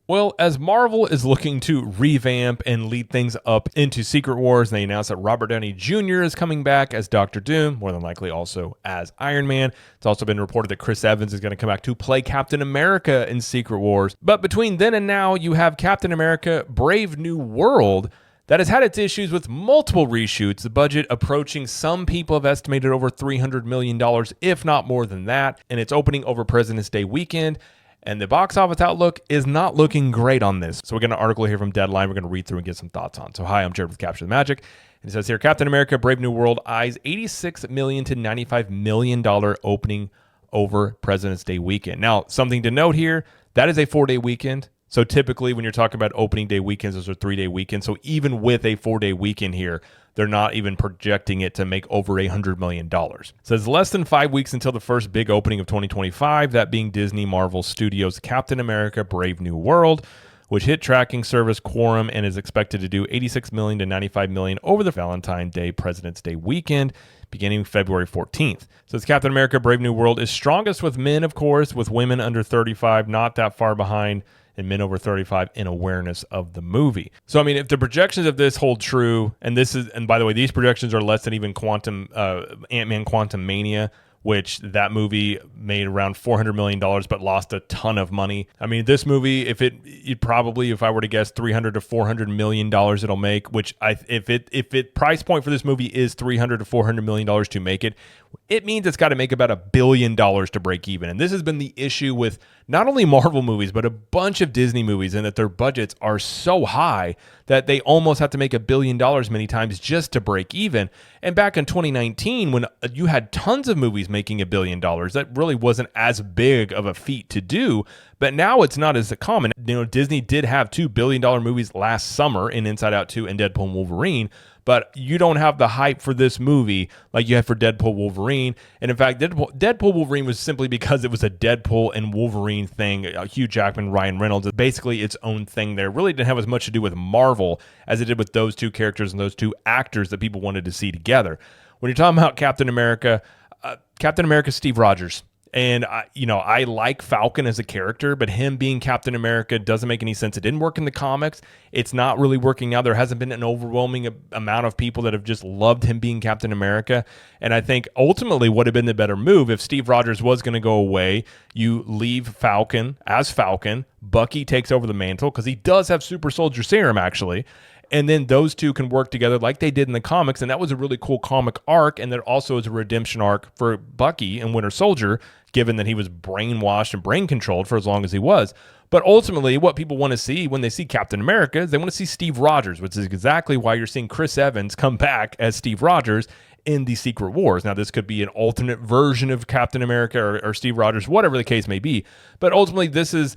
Well, as Marvel is looking to revamp and lead things up into Secret Wars, they announced that Robert Downey Jr. is coming back as Doctor Doom, more than likely also as Iron Man. It's also been reported that Chris Evans is going to come back to play Captain America in Secret Wars. But between then and now, you have Captain America Brave New World that has had its issues with multiple reshoots, the budget approaching, some people have estimated, over $300 million, if not more than that, and it's opening over President's Day weekend. And the box office outlook is not looking great on this. So we got an article here from Deadline we're going to read through and get some thoughts on. So hi, I'm Jared with Capture the Magic. And it says here, Captain America Brave New World eyes $86 million to $95 million opening over President's Day weekend. Now, something to note here, that is a 4-day weekend. So typically when you're talking about opening day weekends, those are 3-day weekends. So even with a 4-day weekend here, they're not even projecting it to make over $100 million. So it's less than 5 weeks until the first big opening of 2025, that being Disney Marvel Studios' Captain America Brave New World, which hit tracking service Quorum and is expected to do $86 million to $95 million over the Valentine's Day, President's Day weekend, beginning February 14th. So it's Captain America Brave New World is strongest with men, of course, with women under 35, not that far behind, and men over 35 in awareness of the movie. So, I mean, if the projections of this hold true, and by the way, these projections are less than even Ant-Man Quantumania, which that movie made around $400 million, but lost a ton of money. I mean, this movie, if I were to guess, $300 to $400 million it'll make, which if price point for this movie is $300 to $400 million to make it, it means it's got to make about $1 billion to break even. And this has been the issue with not only Marvel movies, but a bunch of Disney movies, and that their budgets are so high that they almost have to make $1 billion many times just to break even. And back in 2019, when you had tons of movies making $1 billion, that really wasn't as big of a feat to do. But now it's not as common. You know, Disney did have $2 billion movies last summer in Inside Out 2 and Deadpool and Wolverine, but you don't have the hype for this movie like you had for Deadpool Wolverine. And in fact, Deadpool Wolverine was simply because it was a Deadpool and Wolverine thing. Hugh Jackman, Ryan Reynolds, basically its own thing there. It really didn't have as much to do with Marvel as it did with those two characters and those two actors that people wanted to see together. When you're talking about Captain America Steve Rogers. And, I like Falcon as a character, but him being Captain America doesn't make any sense. It didn't work in the comics. It's not really working out. There hasn't been an overwhelming amount of people that have just loved him being Captain America. And I think ultimately would have been the better move if Steve Rogers was going to go away. You leave Falcon as Falcon. Bucky takes over the mantle because he does have super soldier serum, actually. And then those two can work together like they did in the comics. And that was a really cool comic arc. And there also is a redemption arc for Bucky and Winter Soldier, given that he was brainwashed and brain controlled for as long as he was. But ultimately, what people want to see when they see Captain America is they want to see Steve Rogers, which is exactly why you're seeing Chris Evans come back as Steve Rogers in the Secret Wars. Now, this could be an alternate version of Captain America or Steve Rogers, whatever the case may be. But ultimately, this is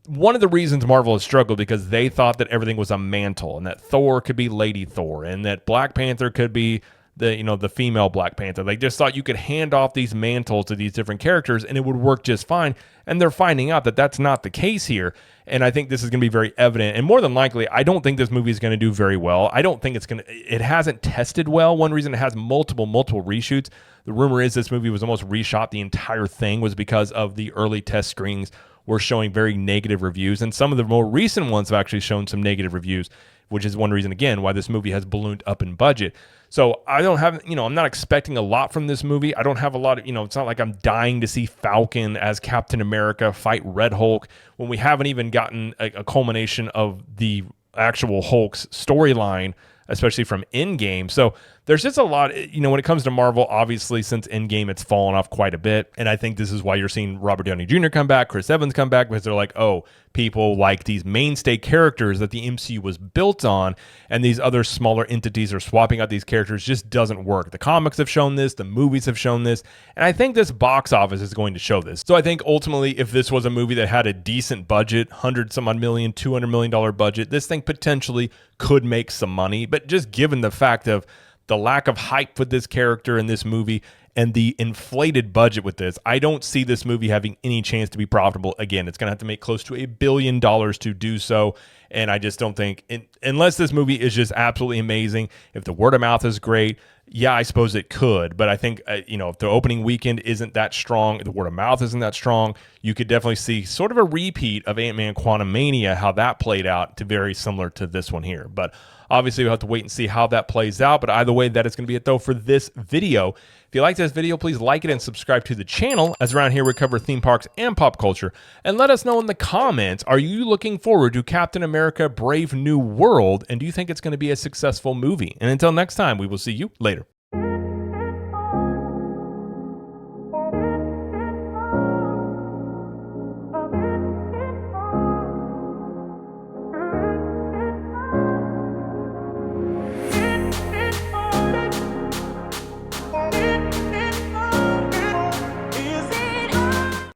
one of the reasons Marvel has struggled, because they thought that everything was a Mantle and that Thor could be Lady Thor and that Black Panther could be the female Black Panther. They just thought you could hand off these mantles to these different characters and it would work just fine. And they're finding out that that's not the case here. And I think this is going to be very evident. And more than likely, I don't think this movie is going to do very well. I don't think it hasn't tested well. One reason it has multiple reshoots. The rumor is this movie was almost reshot. The entire thing was because of the early test screenings were showing very negative reviews. And some of the more recent ones have actually shown some negative reviews, which is one reason, again, why this movie has ballooned up in budget. So I don't have, I'm not expecting a lot from this movie. I don't have a lot of, it's not like I'm dying to see Falcon as Captain America fight Red Hulk when we haven't even gotten a culmination of the actual Hulk's storyline, especially from Endgame. So there's just a lot, when it comes to Marvel, obviously since Endgame, it's fallen off quite a bit. And I think this is why you're seeing Robert Downey Jr. come back, Chris Evans come back, because they're like, oh, people like these mainstay characters that the MCU was built on, and these other smaller entities are swapping out these characters just doesn't work. The comics have shown this, the movies have shown this, and I think this box office is going to show this. So I think ultimately, if this was a movie that had a decent budget, $100-some-odd million, $200 million budget, this thing potentially could make some money. But just given the fact of the lack of hype with this character in this movie and the inflated budget with this, I don't see this movie having any chance to be profitable. Again, it's going to have to make close to $1 billion to do so. And I just don't think, unless this movie is just absolutely amazing, if the word of mouth is great, Yeah, I suppose it could, but I think if the opening weekend isn't that strong, the word of mouth isn't that strong, you could definitely see sort of a repeat of Ant-Man Quantumania, how that played out, to very similar to this one here. But obviously, we'll have to wait and see how that plays out. But either way, that is going to be it though for this video. If you like this video, please like it and subscribe to the channel, as around here we cover theme parks and pop culture. And let us know in the comments, are you looking forward to Captain America: Brave New World? And do you think it's going to be a successful movie? And until next time, we will see you later.